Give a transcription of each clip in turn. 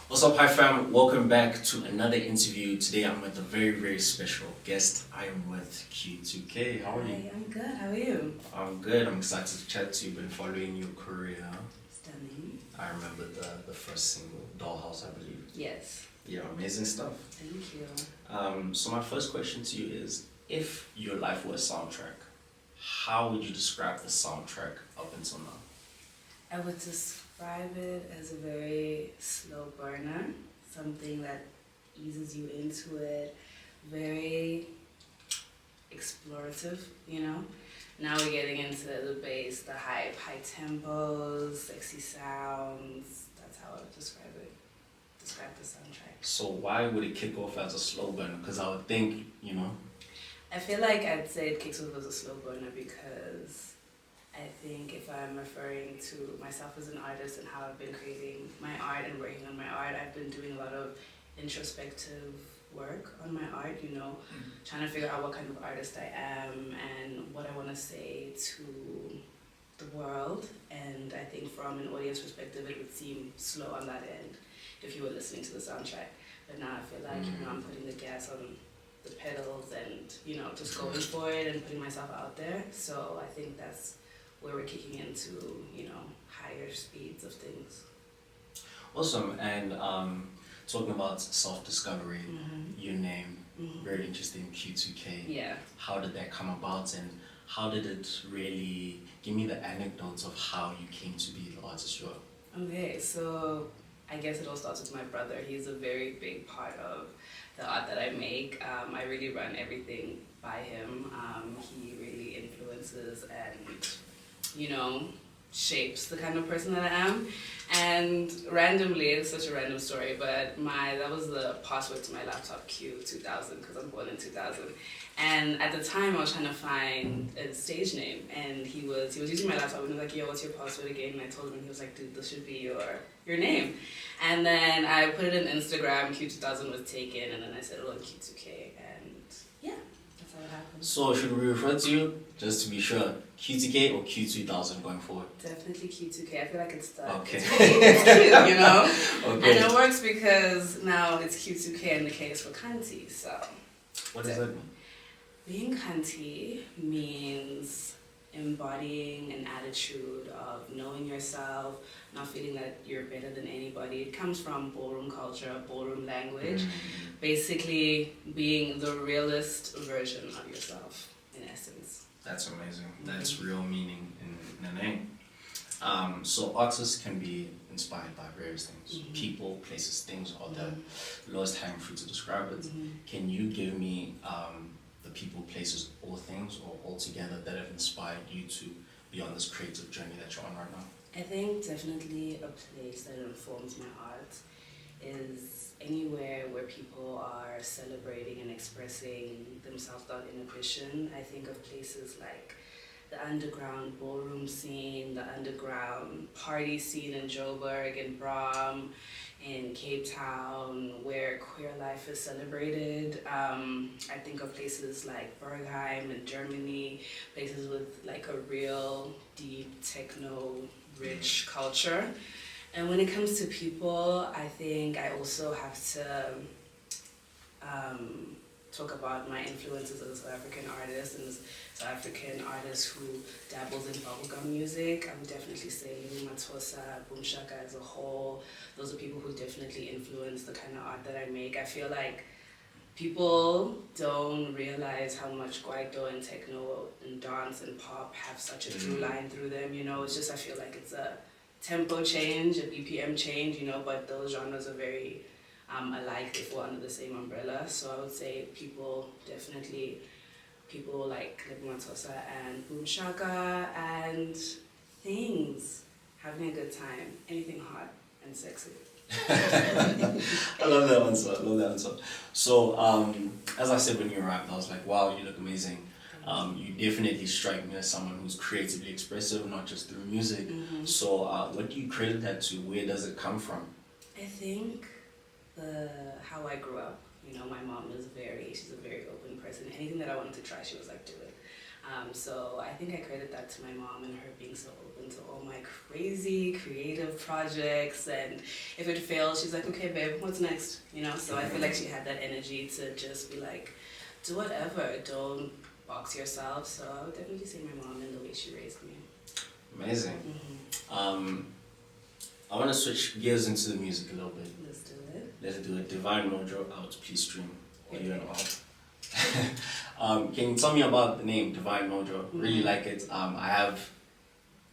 What's up, hi fam? Welcome back to another interview. Today I'm with a very, very special guest. I am with Q2K. How are you? Hi, I'm good. How are you? I'm good. I'm excited to chat to you. Been following your career. Stunning. I remember the first single, Dollhouse, I believe. Yes. Yeah, amazing stuff. Thank you. So my first question to you is, if your life were a soundtrack, how would you describe the soundtrack up until now? I would describe it as a very slow burner, something that eases you into it, very explorative, you know? Now we're getting into the bass, the hype, high tempos, sexy sounds. That's how I would describe it. Describe the soundtrack. So why would it kick off as a slow burner? Because I would think, I feel like I'd say it kicks off as a slow burner because I think if I'm referring to myself as an artist and how I've been creating my art and working on my art, I've been doing a lot of introspective work on my art, trying to figure out what kind of artist I am and what I want to say to the world. And I think from an audience perspective, it would seem slow on that end if you were listening to the soundtrack. But now I feel like, I'm putting the gas on the pedals and, just going for it and putting myself out there. So I think that's where we're kicking into, higher speeds of things. Awesome. And talking about self-discovery, your name, very interesting, Q2K. Yeah. How did that come about, and how did it really, give me the anecdotes of how you came to be the artist you are? Okay, so I guess it all starts with my brother. He's a very big part of the art that I make. I really run everything by him. He really influences and, shapes the kind of person that I am. And randomly, it's such a random story, but that was the password to my laptop, Q2000, because I'm born in 2000. And at the time, I was trying to find a stage name, and he was using my laptop, and he was like, yo, what's your password again? And I told him, and he was like, dude, this should be your name. And then I put it in Instagram, Q2000 was taken, and then I said, oh, Q2K, and yeah, that's how it happened. So should we refer to you, just to be sure, Q2K or Q2000 going forward? Definitely Q2K. I feel like it's stuck. Okay. It's cute, Okay. And it works because now it's Q2K and the K is for Kanti, so. What does that mean? Being Kanti means embodying an attitude of knowing yourself, not feeling that you're better than anybody. It comes from ballroom culture, ballroom language. Basically being the realist version of yourself, in essence. That's amazing. That's real meaning in a name. So artists can be inspired by various things. People, places, things are the lowest hanging fruit to describe it. Can you give me the people, places, or things, or all together that have inspired you to be on this creative journey that you're on right now? I think definitely a place that informs my art is anywhere where people are celebrating and expressing themselves without inhibition. I think of places like the underground ballroom scene, the underground party scene in Joburg and Bram, in Cape Town, where queer life is celebrated. I think of places like Bergheim in Germany, places with like a real deep techno-rich culture. And when it comes to people, I think I also have to talk about my influences as a South African artist and South African artist who dabbles in bubblegum music. I would definitely say Louis Matosa, Boom Shaka as a whole. Those are people who definitely influence the kind of art that I make. I feel like people don't realize how much Kwaito and techno and dance and pop have such a through line through them, It's just, I feel like it's a tempo change, a BPM change, but those genres are very alike. They fall under the same umbrella. So I would say people like Matosa and Boom Shaka and things, having a good time, anything hot and sexy. I love that answer. So, as I said when you arrived, I was like, wow, you look amazing. You definitely strike me as someone who's creatively expressive, not just through music. So, what do you credit that to? Where does it come from? I think how I grew up. My mom is she's a very open person. Anything that I wanted to try, she was like, do it. So I think I credit that to my mom and her being so open to all my crazy creative projects. And if it fails, she's like, okay, babe, what's next? You know, so I feel like she had that energy to just be like, do whatever, don't box yourself. So I would definitely say my mom and the way she raised me. Amazing. Mm-hmm. I want to switch gears into the music a little bit. Let's do it. Let's do it. Divine Mojo out, please stream. Or you and all. Can you tell me about the name Divine Mojo? Really like it. I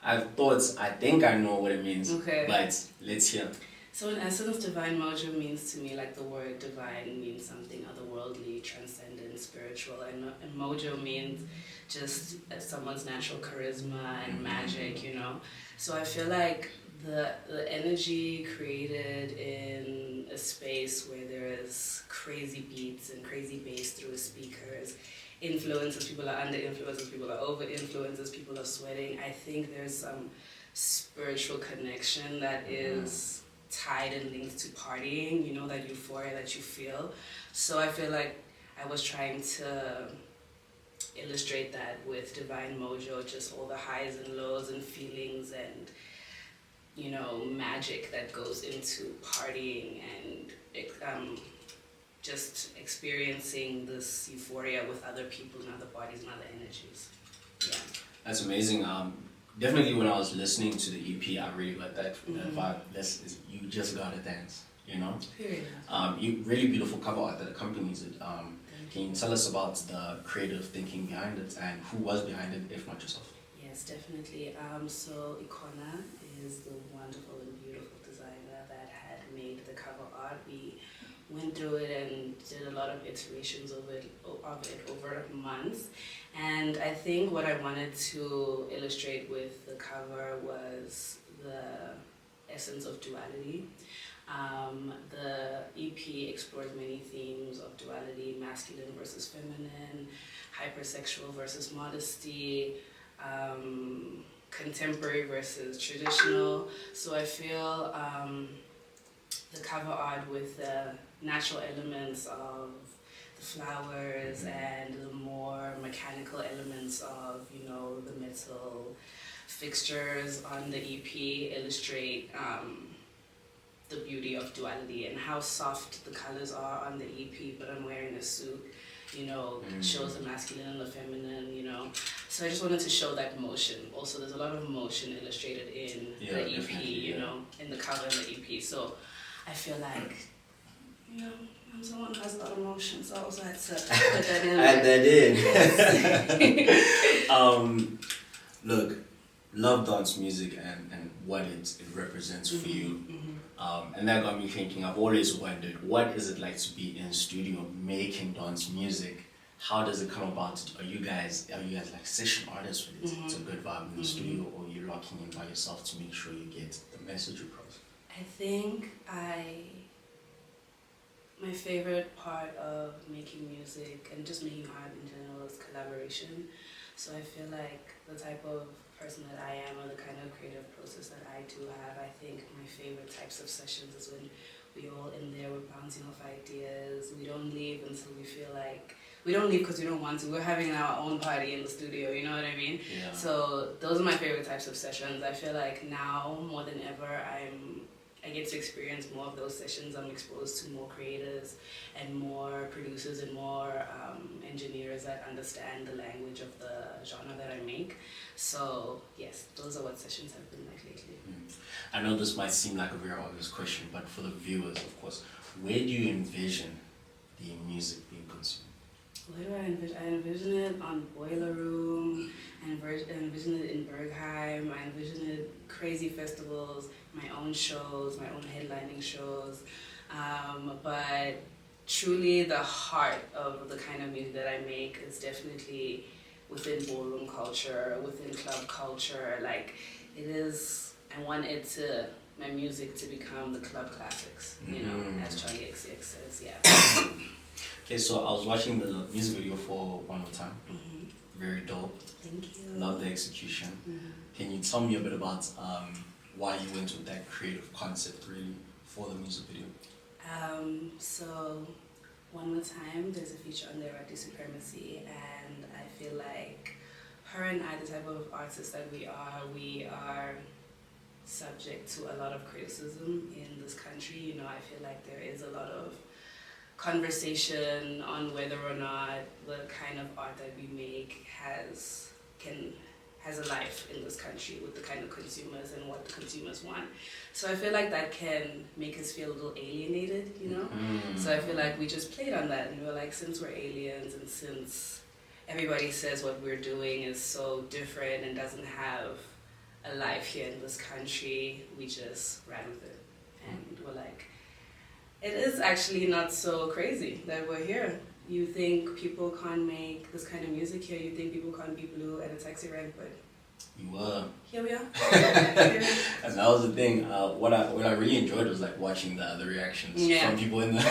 have thoughts. I think I know what it means. Okay. But let's hear. So in essence, Divine Mojo means to me like the word divine means something otherworldly, transcendent, spiritual, and mojo means just someone's natural charisma and magic, you know. So I feel like the energy created in a space where there is crazy beats and crazy bass through the speakers, influences, people are under influences, people are over influences, people are sweating. I think there's some spiritual connection that is tied and linked to partying, you know, that euphoria that you feel. So I feel like I was trying to illustrate that with Divine Mojo, just all the highs and lows and feelings and, you know, magic that goes into partying and just experiencing this euphoria with other people and other bodies and other energies. Yeah. That's amazing. Definitely when I was listening to the EP, I really got that vibe. You just gotta dance, you know? Period. You really beautiful cover art that accompanies it. Can you tell us about the creative thinking behind it and who was behind it, if not yourself? Yes, definitely. So Ikona is the wonderful and beautiful designer that had made the cover art. We went through it and did a lot of iterations of it over months. And I think what I wanted to illustrate with the cover was the essence of duality. The EP explores many themes of duality, masculine versus feminine, hypersexual versus modesty, contemporary versus traditional. So I feel the cover art with the natural elements of the flowers and the more mechanical elements of, you know, the metal fixtures on the EP illustrate the beauty of duality and how soft the colors are on the EP, but I'm wearing a suit, you know, shows the masculine and the feminine, you know. So I just wanted to show that motion. Also, there's a lot of motion illustrated in the EP, you know, in the cover of the EP. So I feel like, you know, I'm someone who has a lot of motion, so I also had to put that in. Add that in. Look, love dance music and what it represents for you. And that got me thinking, I've always wondered, what is it like to be in studio making dance music? How does it come about? Are you guys like session artists with it? It's a good vibe in the studio, or you're locking in by yourself to make sure you get the message across? I think my favorite part of making music and just making art in general is collaboration. So I feel like the type of person that I am, or the kind of creative process that I do have, I think my favorite types of sessions is when we all in there, we're bouncing off ideas. We don't leave until we feel like, we don't leave because we don't want to. We're having our own party in the studio, you know what I mean? Yeah. So those are my favorite types of sessions. I feel like now more than ever, I get to experience more of those sessions. I'm exposed to more creators and more producers and more engineers that understand the language of the genre that I make. So yes, those are what sessions have been like lately. I know this might seem like a very obvious question, but for the viewers, of course, where do you envision the music being consumed? Where do I envision? I envision it on Boiler Room, I envision it in Bergheim, I envision it crazy festivals, my own shows, my own headlining shows. But truly the heart of the kind of music that I make is definitely within ballroom culture, within club culture. Like, it is, I want my music to become the club classics, you know, as Charlie XCX says, yeah. Okay, so I was watching the music video for One More Time. Very dope. Thank you. Love the execution. Can you tell me a bit about why you went with that creative concept really for the music video? So One More Time, there's a feature on there about supremacy, and I feel like her and I, the type of artists that we are subject to a lot of criticism in this country. You know, I feel like there is a lot of conversation on whether or not the kind of art that we make has a life in this country with the kind of consumers and what the consumers want. So I feel like that can make us feel a little alienated, you know? So I feel like we just played on that, and we were like, since we're aliens and since everybody says what we're doing is so different and doesn't have a life here in this country, we just ran with it. And we're like, it is actually not so crazy that we're here. You think people can't make this kind of music here, you think people can't be blue at a taxi ride, but you were. Here we are. And that was the thing. What I really enjoyed was like watching the reactions from people in the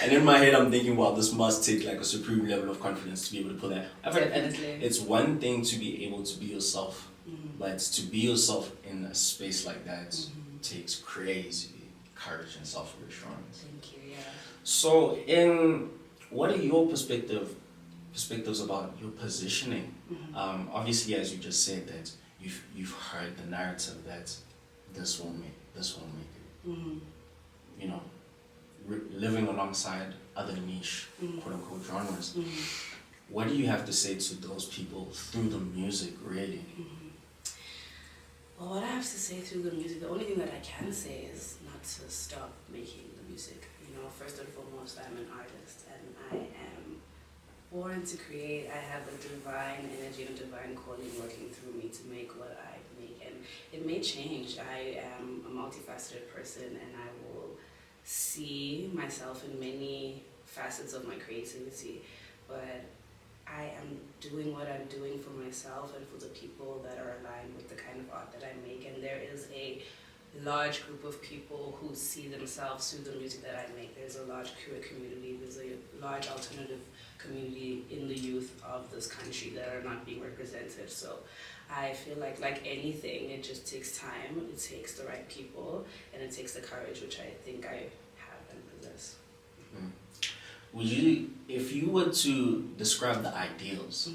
and in my head I'm thinking, wow, this must take like a supreme level of confidence to be able to pull that. Definitely. It's one thing to be able to be yourself, but to be yourself in a space like that takes crazy courage and self-reassurance. Thank you, yeah. So what are your perspectives about your positioning? Obviously, as you just said, that you've heard the narrative that this won't make it. You know, living alongside other niche quote unquote genres. What do you have to say to those people through the music, really? Well, what I have to say through the music, the only thing that I can say is not to stop making the music. You know, first and foremost, I'm an artist and I am born to create. I have a divine energy and a divine calling working through me to make what I make. And it may change. I am a multifaceted person and I will see myself in many facets of my creativity. But I am doing what I'm doing for myself and for the people that are aligned with the kind of art that I make. And there is a large group of people who see themselves through the music that I make. There's a large queer community, there's a large alternative community in the youth of this country that are not being represented. So I feel like anything, it just takes time, it takes the right people, and it takes the courage, which I think I have and possess. Would you, if you were to describe the ideals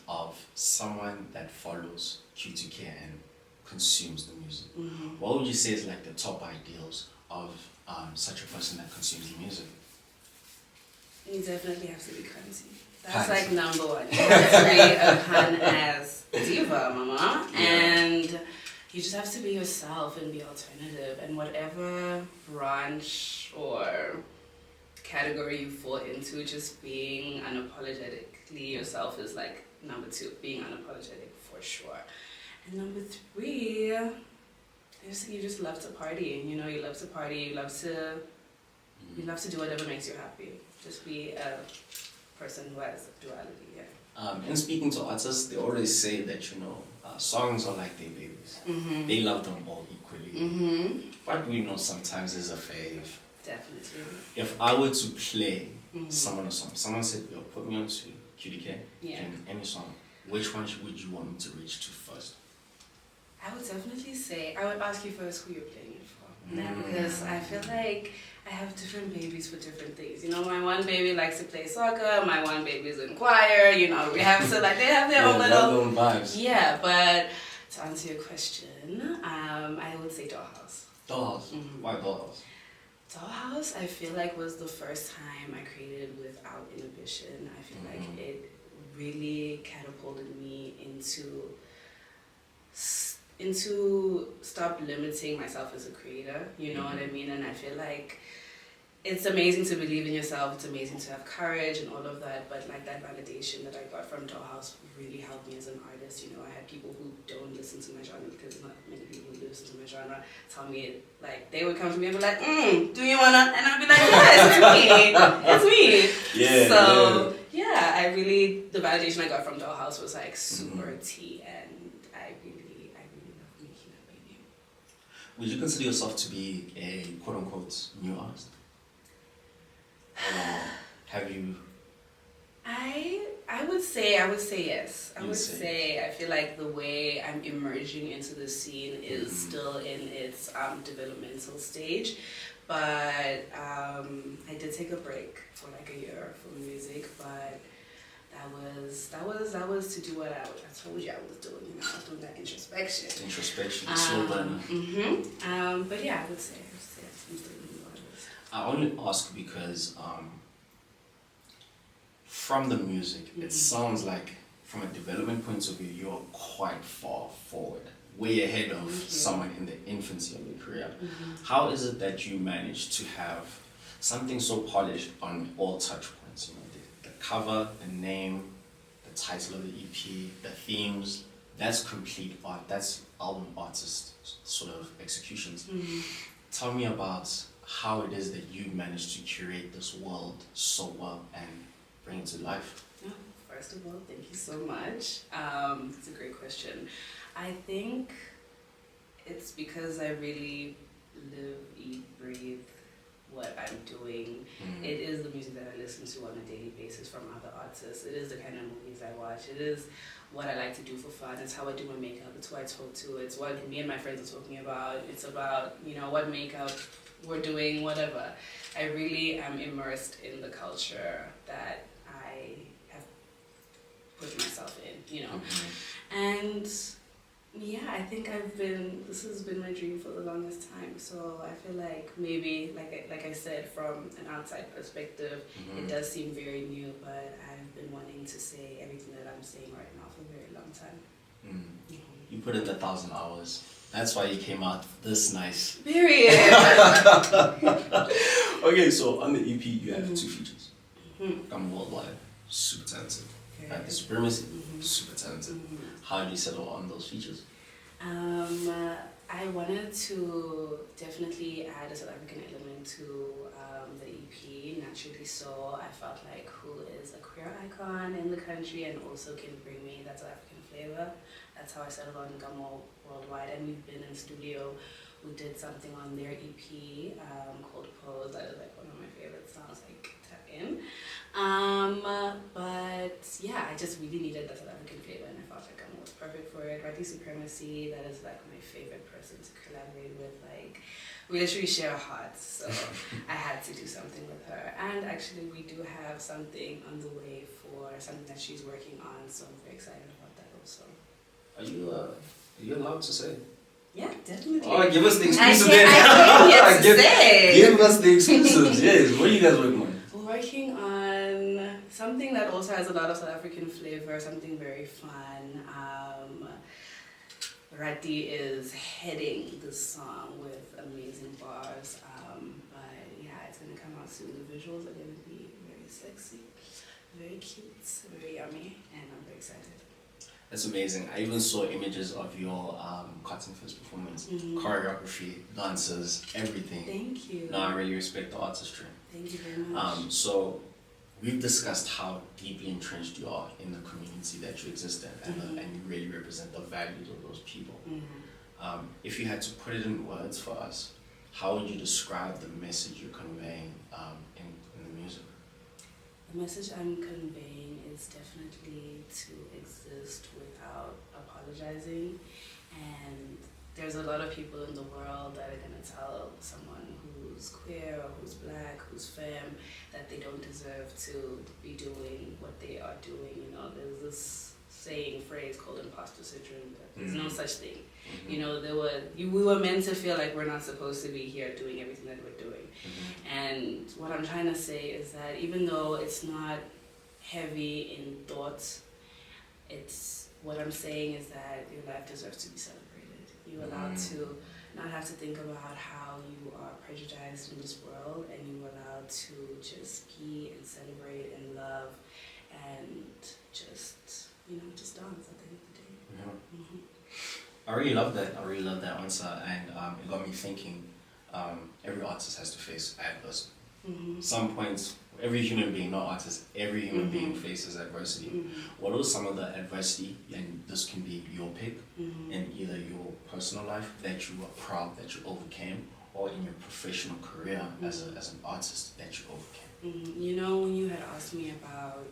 of someone that follows Q2K and consumes the music, what would you say is like the top ideals of such a person that consumes the music? You definitely have to be cunty. That's like number one. You have to be a pun as diva, mama. Yeah. And you just have to be yourself and be alternative. And whatever branch or category you fall into, just being unapologetically yourself is like number two. Being unapologetic for sure. And number three, you just love to party. You know, you love to party. You love to do whatever makes you happy. Just be a person who has duality. Yeah. And speaking to artists, they always say that, you know, songs are like their babies. They love them all equally. But we know sometimes there's a fave. Definitely. If I were to play someone a song, someone said, yo, put me on to Q2K, any song, which one would you want me to reach to first? I would definitely say, I would ask you first who you're playing it for. Because I feel like I have different babies for different things. You know, my one baby likes to play soccer, my one baby is in choir, you know, we have to like, they have their own little vibes. Yeah, but to answer your question, I would say Dollhouse. Dollhouse? Why Dollhouse? Dollhouse, I feel like was the first time I created without inhibition. I feel like it really catapulted me into stop limiting myself as a creator, you know what I mean? And I feel like it's amazing to believe in yourself, it's amazing to have courage and all of that, but like that validation that I got from Dollhouse really helped me as an artist. You know, I had people who don't listen to my genre, because not many people who listen to my genre tell me it, like they would come to me and be like, do you wanna? And I'd be like, yes, it's me. Yeah. So yeah, I really, the validation I got from Dollhouse was like super tea, and I really love making that baby. Would you consider yourself to be a quote unquote new artist? Have you? I would say yes. I would say I feel like the way I'm emerging into the scene is still in its developmental stage, but I did take a break for like a year from music, but that was to do what I told you I was doing. You know, I was doing that introspection. Introspection, slow burner. But yeah, I would say I'm still doing what I was. I only ask because from the music, it sounds like from a development point of view, you're quite far forward, way ahead of someone in the infancy of your career. How is it that you manage to have something so polished on all touch points? You know, the cover, the name, the title of the EP, the themes. That's complete art. That's album artist sort of executions. Tell me about how it is that you managed to curate this world so well and bring it to life. First of all, thank you so much. It's a great question. I think it's because I really live, eat, breathe what I'm doing. It is the music that I listen to on a daily basis from other artists. It is the kind of movies I watch. It is what I like to do for fun. It's how I do my makeup. It's who I talk to. It's what me and my friends are talking about. It's about, you know, what makeup we're doing, whatever. I really am immersed in the culture that I have put myself in, you know. And yeah, I think this has been my dream for the longest time. So I feel like maybe, like I said, from an outside perspective, it does seem very new, but I've been wanting to say everything that I'm saying right now for a very long time. You put in 1,000 hours. That's why you came out this nice. Period. Okay, so on the EP, you have 2 features. I'm worldwide, super talented. Right, the Supremacy, super talented. How do you settle on those features? I wanted to definitely add a South African element to the EP. Naturally, so I felt like who is a queer icon in the country and also can bring me that South African flavor. That's how I settled on Gamo Worldwide, and we've been in studio. We did something on their EP called Pose. That is like one of my favorite songs, like tap in. But yeah, I just really needed that South African flavor, and I felt like Gamo was perfect for it. Rightly Supremacy, that is like my favorite person to collaborate with. Like, we literally share hearts, so I had to do something with her. And actually, we do have something on the way for something that she's working on, so I'm very excited about that also. Are you allowed to say? Yeah, definitely. Oh, give us the exclusive then. I can't say. Give us the exclusives. Yes. What are you guys working on? We're working on something that also has a lot of South African flavor, something very fun. Rati is heading this song with amazing bars. But yeah, it's gonna come out soon. The visuals are gonna be very sexy, very cute, very yummy, and I'm very excited. That's amazing. I even saw images of your Cotton Fizz performance, choreography, dancers, everything. Thank you. No, I really respect the artistry. Thank you very much. So we've discussed how deeply entrenched you are in the community that you exist in, and you really represent the values of those people. If you had to put it in words for us, how would you describe the message you're conveying in the music? The message I'm conveying is definitely to exist without apologizing, and there's a lot of people in the world that are going to tell someone who's queer or who's black, who's femme, that they don't deserve to be doing what they are doing. You know, there's this phrase called imposter syndrome, but there's no such thing. You know, we were meant to feel like we're not supposed to be here doing everything that we're doing. And what I'm trying to say is that even though it's not heavy in thoughts, what I'm saying is that your life deserves to be celebrated. You're allowed to not have to think about how you are prejudiced in this world, and you're allowed to just be and celebrate and love and just dance at the end of the day. I really love that. I really love that answer, and it got me thinking. Every artist has to face adversity. Some points, every human being, not artist, every human being faces adversity. What was some of the adversity, and this can be your pick, in either your personal life that you were proud that you overcame, or in your professional career as an artist that you overcame? You know, when you had asked me about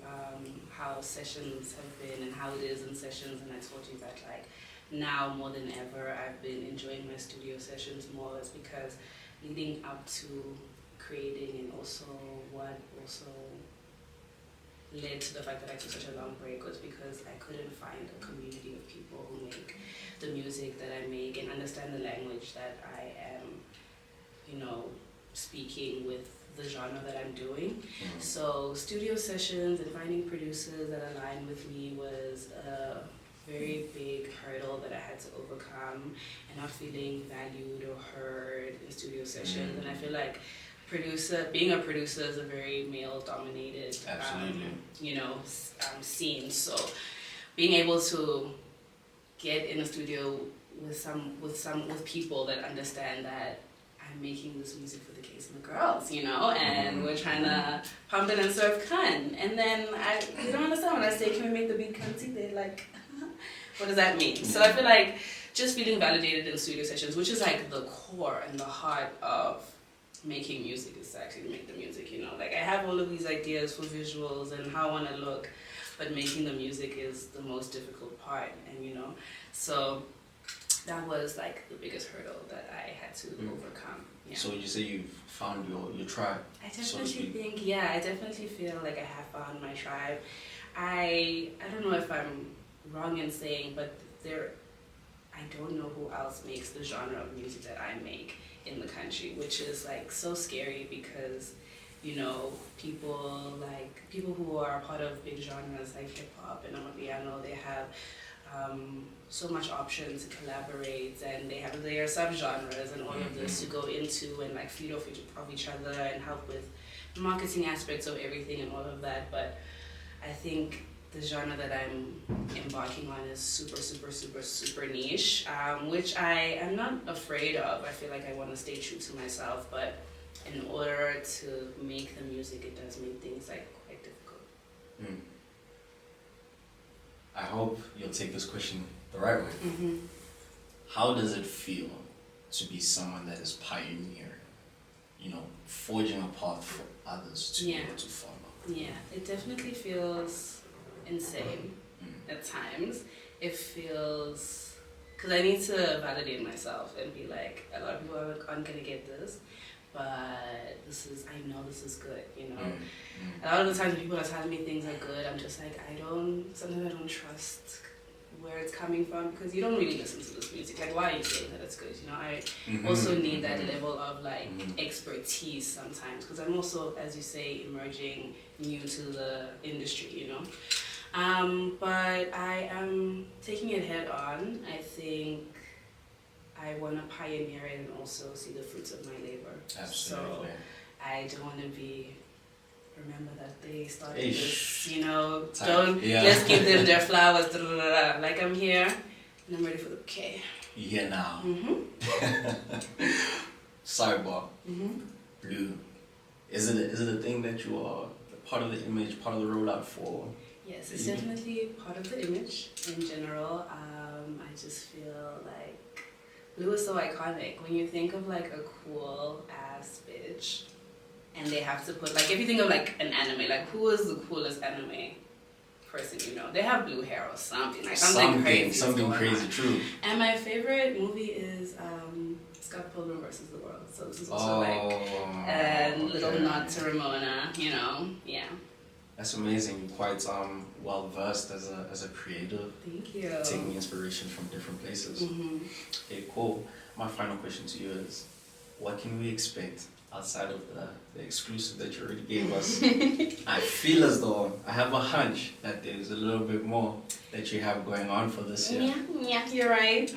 how sessions have been and how it is in sessions, and I told you that like now more than ever I've been enjoying my studio sessions more, is because leading up to creating and also what also led to the fact that I took such a long break was because I couldn't find a community of people who make the music that I make and understand the language that I am, you know, speaking with the genre that I'm doing. So studio sessions and finding producers that align with me was a very big hurdle that I had to overcome, and not feeling valued or heard in studio sessions. And I feel like being a producer is a very male-dominated, you know, scene. So being able to get in a studio with people that understand that I'm making this music for the kids and the girls, you know, and we're trying to pump it and serve fun. And then you don't understand when I say, can we make the beat cunty? They're like, what does that mean? So I feel like just feeling validated in studio sessions, which is like the core and the heart of making music, is to actually make the music, you know. Like I have all of these ideas for visuals and how I want to look, but making the music is the most difficult part, and you know, so that was like the biggest hurdle that I had to overcome. Yeah. So you say you've found your tribe? I definitely think, yeah, I definitely feel like I have found my tribe. I don't know if I'm wrong in saying, but I don't know who else makes the genre of music that I make in the country, which is like so scary because, you know, people who are part of big genres like hip hop and amapiano, they have so much option to collaborate, and they have their subgenres and all of this to go into and like feed off each other and help with the marketing aspects of everything and all of that. But I think the genre that I'm embarking on is super, super, super, super niche, which I am not afraid of. I feel like I want to stay true to myself, but in order to make the music, it does make things like quite difficult. I hope you'll take this question the right way. How does it feel to be someone that is pioneering, you know, forging a path for others to be able to follow? Yeah, it definitely feels insane at times. It feels, because I need to validate myself and be like, a lot of people aren't going to get this, but I know this is good, you know. A lot of the times when people are telling me things are good, I'm just like, sometimes I don't trust where it's coming from, because you don't really listen to this music. Like, why are you saying that it's good? You know, I also need that level of like expertise sometimes, because I'm also, as you say, emerging new to the industry, you know. But I am taking it head on. I think I want to pioneer it and also see the fruits of my labor. Absolutely. So I don't want to remember that they started this, you know, let's give them their flowers, like I'm here and I'm ready for the bouquet. You're here now. Sidebar. Blue. Is it a thing that you are part of the image, part of the rollout for? Yes, it's definitely part of the image in general. I just feel like blue is so iconic. When you think of like a cool ass bitch, and they have to put, like, if you think of like an anime, like who is the coolest anime person you know? They have blue hair or something, like something crazy. Something crazy, true. And my favorite movie is Scott Pilgrim versus the World. So this is also like a little nod to Ramona, you know? Yeah. That's amazing. You're quite well versed as a creative. Thank you. Taking inspiration from different places. Okay, cool. My final question to you is, what can we expect outside of the exclusive that you already gave us? I feel as though I have a hunch that there's a little bit more that you have going on for this year. Yeah, you're right.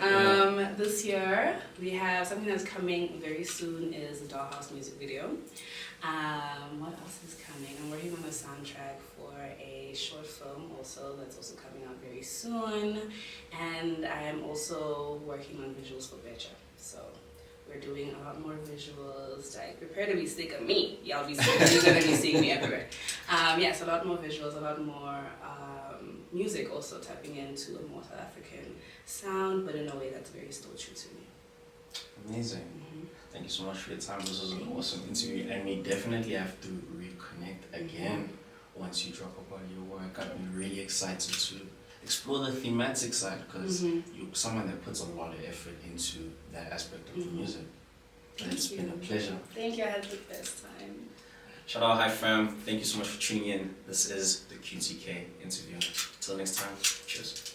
This year we have something that's coming very soon, is the Dollhouse music video. What else is coming? I'm working on a soundtrack for a short film also that's also coming out very soon, and I am also working on visuals for Becha. So we're doing a lot more visuals. Like, prepare to be sick of me. You're gonna be seeing me everywhere. Yes, a lot more visuals, a lot more music, also tapping into a more South African sound, but in a way that's very still true to me. Amazing. Thank you so much for your time. This was an awesome interview, and we definitely have to reconnect again once you drop about your work. I'm really excited to explore the thematic side, because you're someone that puts a lot of effort into that aspect of the music. But it's been a pleasure. Thank you. I had the best time. Shout out, hi fam. Thank you so much for tuning in. This is the Q2K interview. Till next time, cheers.